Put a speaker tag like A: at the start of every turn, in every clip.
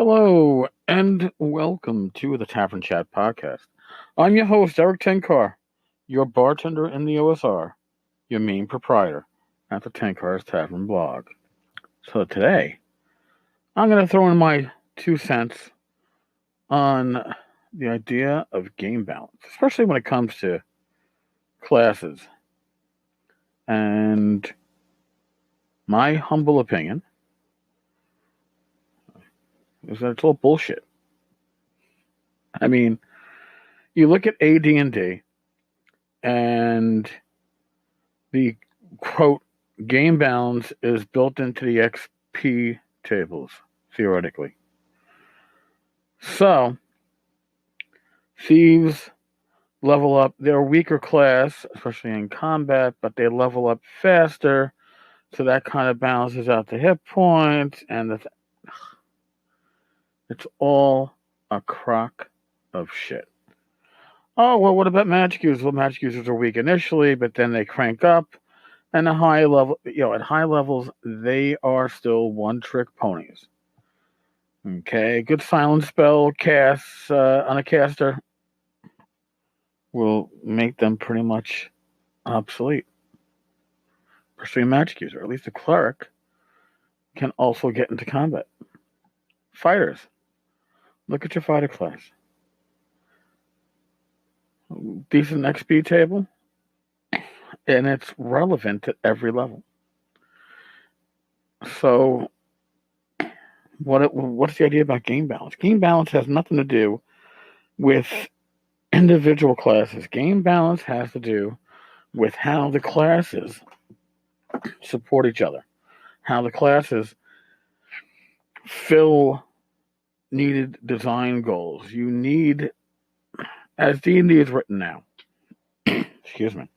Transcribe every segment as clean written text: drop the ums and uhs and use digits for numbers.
A: Hello and welcome to the Tavern Chat podcast. I'm your host, Eric Tenkar, your bartender in the OSR, your main proprietor at the Tenkar's Tavern blog. So today, I'm going to throw in my 2 cents on the idea of game balance, especially when it comes to classes. And my humble opinion is that it's all bullshit. I mean, you look at AD&D and the quote game balance is built into the XP tables, theoretically. So, thieves level up. They're a weaker class, especially in combat, but they level up faster. So that kind of balances out the hit points, and it's all a crock of shit. Oh, well, what about magic users? Well, magic users are weak initially, but then they crank up. And at high levels, they are still one-trick ponies. Okay, good silent spell casts on a caster will make them pretty much obsolete. Especially a magic user. At least a cleric can also get into combat. Fighters. Look at your fighter class. Decent XP table. And it's relevant at every level. So, what's the idea about game balance? Game balance has nothing to do with individual classes. Game balance has to do with how the classes support each other, how the classes fill needed design goals. You need, as D&D is written now, excuse me,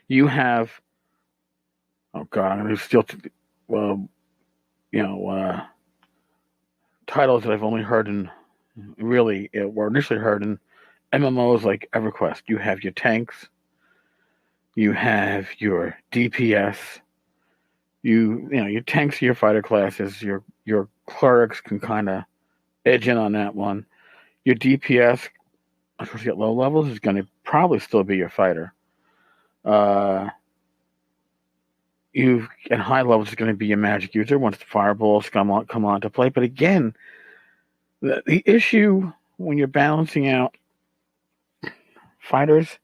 A: you have, oh God, I'm going to steal, titles that I've only heard were initially heard in MMOs like EverQuest. You have your tanks, you have your DPS, your tanks are your fighter classes, your clerics can kind of edge in on that one. Your DPS, especially at low levels, is going to probably still be your fighter. At high levels is going to be your magic user once the fireballs come on to play. But again, the issue when you're balancing out fighters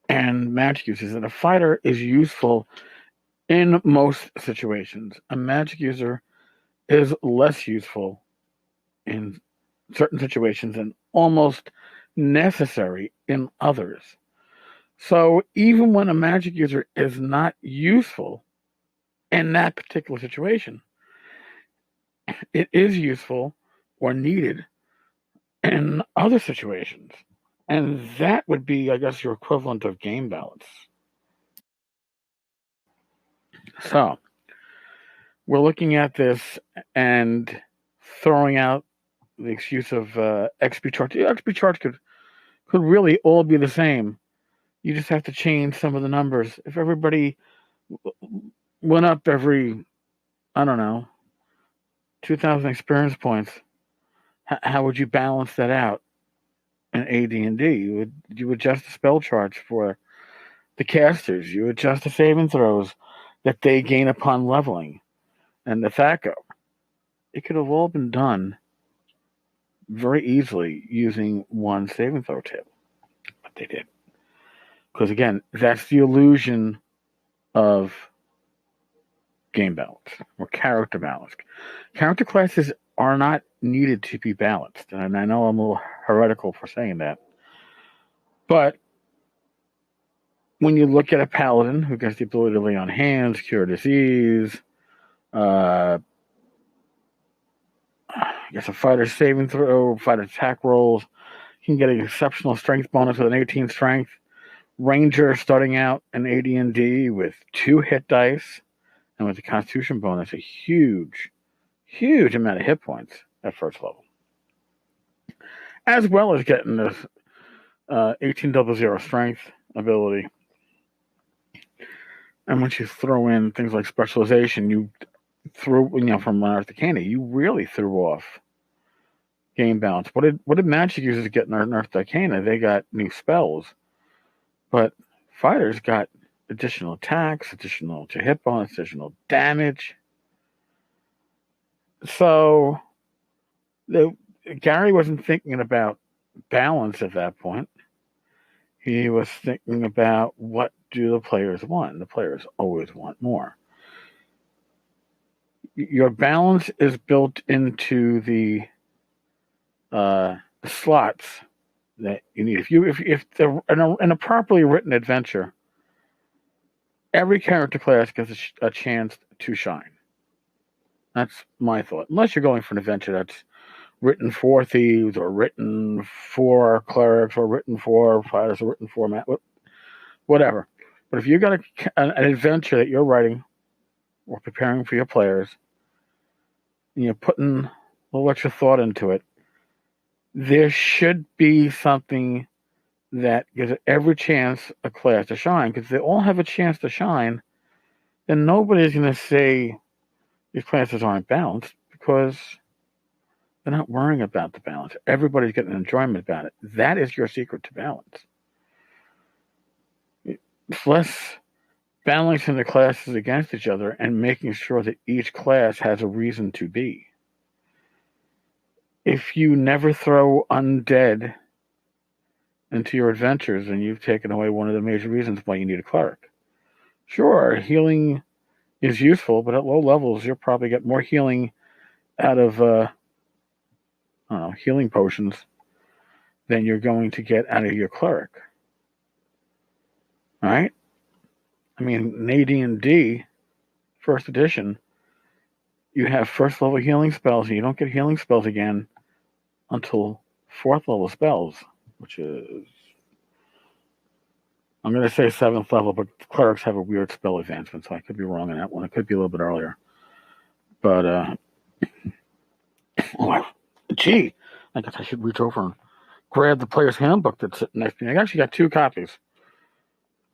A: and magic users is that a fighter is useful in most situations. A magic user is less useful in certain situations and almost necessary in others. So even when a magic user is not useful in that particular situation, it is useful or needed in other situations. And that would be, I guess, your equivalent of game balance. So we're looking at this and throwing out the excuse of XP charge. The XP charge could really all be the same. You just have to change some of the numbers. If everybody went up every, 2,000 experience points, how would you balance that out in AD&D? You would adjust the spell charge for the casters. You adjust the saving throws that they gain upon leveling. And the THAC0. It could have all been done very easily using one saving throw table. But they did. Because again, that's the illusion of game balance or character balance. Character classes are not needed to be balanced. And I know I'm a little heretical for saying that. But when you look at a paladin who gets the ability to lay on hands, cure disease, I guess a fighter saving throw, fighter attack rolls, you can get an exceptional strength bonus with an 18 strength. Ranger starting out in AD&D with 2 hit dice and with the Constitution bonus, a huge amount of hit points at first level. As well as getting this 1800 strength ability. And once you throw in things like specialization, you threw, from Unearthed Arcana, you really threw off game balance. What did Magic users get in Unearthed Arcana? They got new spells, but fighters got additional attacks, additional to hit bonus, additional damage. So Gary wasn't thinking about balance at that point. He was thinking about what do the players want. The players always want more. Your balance is built into the slots that you need. If in a properly written adventure, every character class gets a chance to shine. That's my thought. Unless you're going for an adventure that's written for thieves, or written for clerics, or written for fighters, or written for whatever. But if you got an adventure that you're writing or preparing for your players, and you're putting a little extra thought into it, there should be something that gives every chance a class to shine. Because if they all have a chance to shine, then nobody's going to say these classes aren't balanced, because they're not worrying about the balance. Everybody's getting enjoyment about it. That is your secret to balance. It's less balancing the classes against each other and making sure that each class has a reason to be. If you never throw undead into your adventures, then you've taken away one of the major reasons why you need a cleric. Sure, healing is useful, but at low levels, you'll probably get more healing out of healing potions than you're going to get out of your cleric. All right? I mean, in AD&D, first edition, you have first level healing spells, and you don't get healing spells again until fourth level spells, which is, I'm going to say seventh level, but clerics have a weird spell advancement, so I could be wrong on that one. It could be a little bit earlier. But, I guess I should reach over and grab the player's handbook that's sitting next to me. I actually got 2 copies.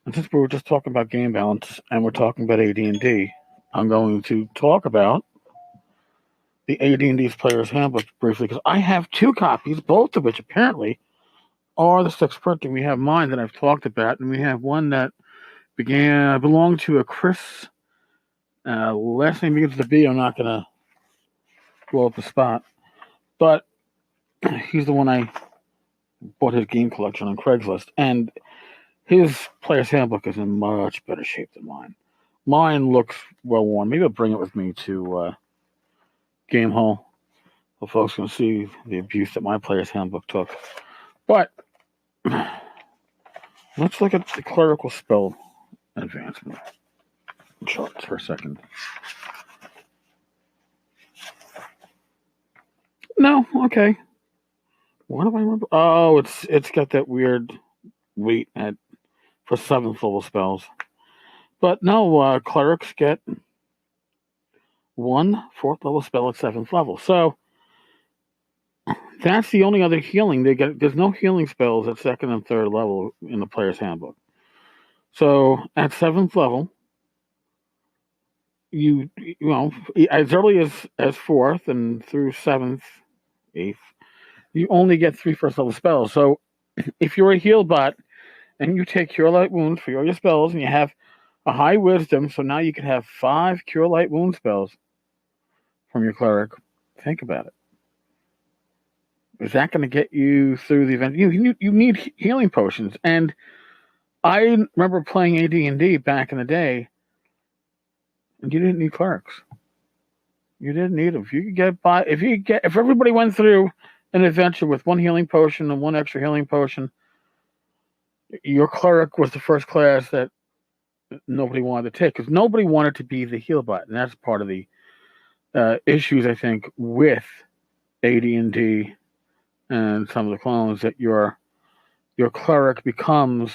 A: And since we were just talking about game balance and we're talking about AD&D, I'm going to talk about the AD&D's Player's Handbook briefly, because I have 2 copies, both of which apparently are the 6th printing. We have mine that I've talked about, and we have one that belonged to a Chris. Last name begins with a B. I'm not going to blow up the spot, but he's the one I bought his game collection on Craigslist, and his Player's Handbook is in much better shape than mine. Mine looks well worn. Maybe I'll bring it with me to Game Hall, so folks can see the abuse that my Player's Handbook took. But let's look at the clerical spell advancement charts for a second. No, okay. What do I remember? Oh, it's got that weird weight for 7th level spells. But no, clerics get 1 4th level spell at 7th level. So that's the only other healing they get. There's no healing spells at 2nd and 3rd level in the Player's Handbook. So at 7th level, you know, as early as 4th and through 7th, 8th, you only get 3 first level spells. So if you're a heal bot and you take Cure Light Wounds for all your spells, and you have a high wisdom, so now you can have 5 Cure Light Wound spells from your cleric. Think about it. Is that going to get you through the event? You need healing potions. And I remember playing AD&D back in the day, and you didn't need clerics. You didn't need them. If everybody went through an adventure with 1 healing potion and 1 extra healing potion, your cleric was the first class that nobody wanted to take, because nobody wanted to be the heal bot. And that's part of the issues, I think, with AD&D and some of the clones, that your cleric becomes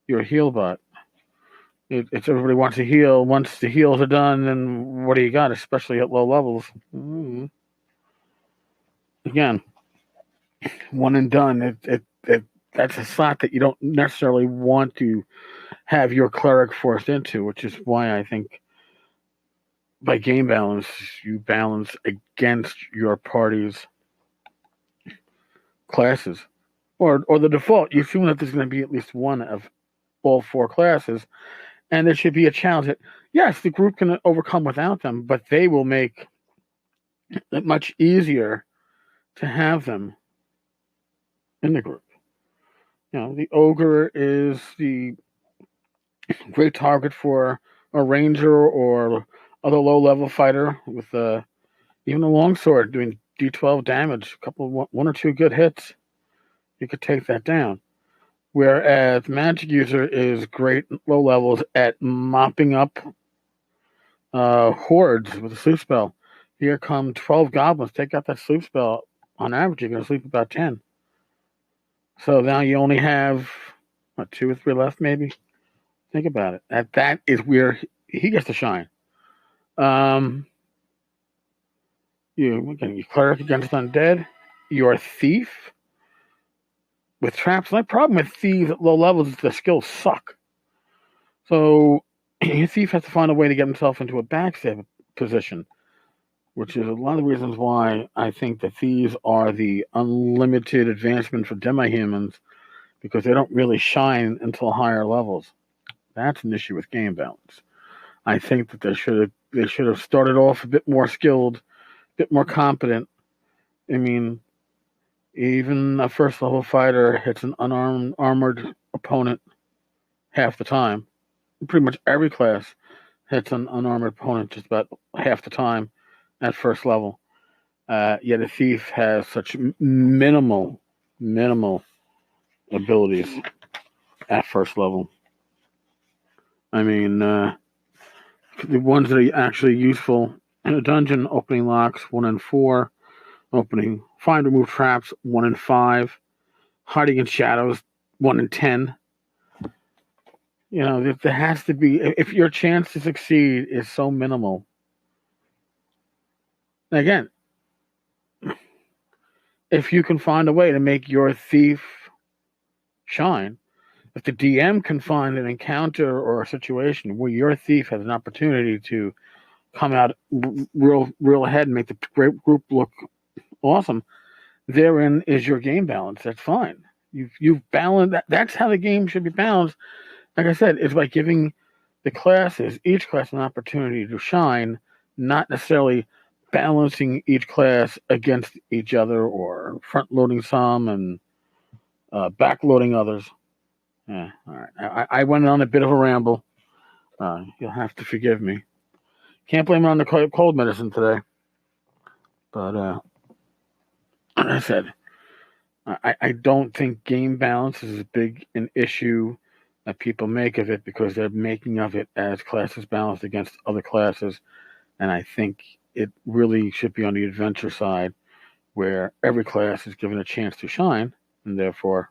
A: your heal bot. It's everybody wants to heal. Once the heals are done, then what do you got? Especially at low levels. Again, one and done. That's a slot that you don't necessarily want to have your cleric forced into, which is why I think by game balance, you balance against your party's classes. Or the default, you assume that there's going to be at least one of all four classes, and there should be a challenge that, yes, the group can overcome without them, but they will make it much easier to have them in the group. The ogre is the great target for a ranger or other low-level fighter with even a longsword doing D12 damage, one or two good hits, you could take that down. Whereas magic user is great low levels at mopping up hordes with a sleep spell. Here come 12 goblins. Take out that sleep spell. On average, you're going to sleep about 10. So now you only have 2 or 3 left, maybe. Think about it. That is where he gets to shine. You cleric against undead. You're thief with traps. My problem with thieves at low levels is the skills suck. So your thief has to find a way to get himself into a backstab position, which is a lot of the reasons why I think that thieves are the unlimited advancement for demi-humans, because they don't really shine until higher levels. That's an issue with game balance. I think that they should have started off a bit more skilled, a bit more competent. I mean, even a first level fighter hits an armored opponent half the time. Pretty much every class hits an unarmored opponent just about half the time at first level. Yet a thief has such minimal abilities at first level. I mean, the ones that are actually useful in a dungeon: opening locks 1 and 4, opening find remove traps 1 and 5, hiding in shadows 1 and 10. There has to be, if your chance to succeed is so minimal. Again, if you can find a way to make your thief shine, if the DM can find an encounter or a situation where your thief has an opportunity to come out real ahead and make the group look awesome, therein is your game balance. That's fine. You've balanced that. That's how the game should be balanced. Like I said, it's by giving each class an opportunity to shine, not necessarily balancing each class against each other or front loading some and back loading others. Yeah, all right. I went on a bit of a ramble. You'll have to forgive me. Can't blame it on the cold medicine today. But like I said, I don't think game balance is as big an issue that people make of it, because they're making of it as classes balanced against other classes. And I think it really should be on the adventure side, where every class is given a chance to shine, and therefore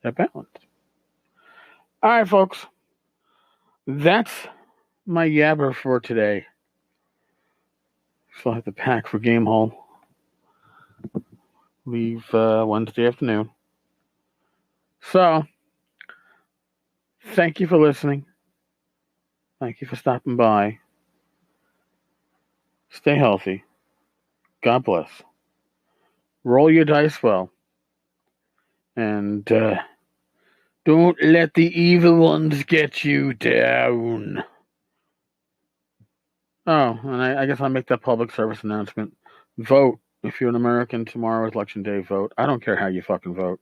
A: they're balanced. All right, folks. That's my yabber for today. Still have to pack for Game Hall. Leave Wednesday afternoon. So, thank you for listening. Thank you for stopping by. Stay healthy. God bless. Roll your dice well. And don't let the evil ones get you down. Oh, and I guess I'll make that public service announcement. Vote. If you're an American, tomorrow is Election Day, vote. I don't care how you fucking vote.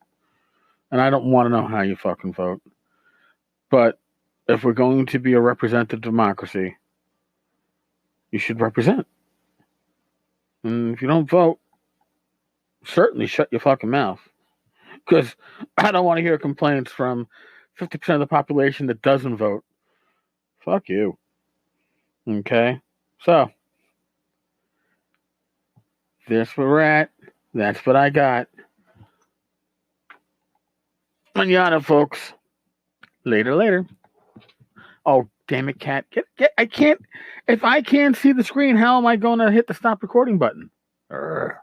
A: And I don't want to know how you fucking vote. But if we're going to be a representative democracy, you should represent. And if you don't vote, certainly shut your fucking mouth. Because I don't want to hear complaints from 50% of the population that doesn't vote. Fuck you. Okay? So, that's where we're at. That's what I got. Manana, folks. Later. Oh, damn it, cat. I can't. If I can't see the screen, how am I going to hit the stop recording button? Urgh.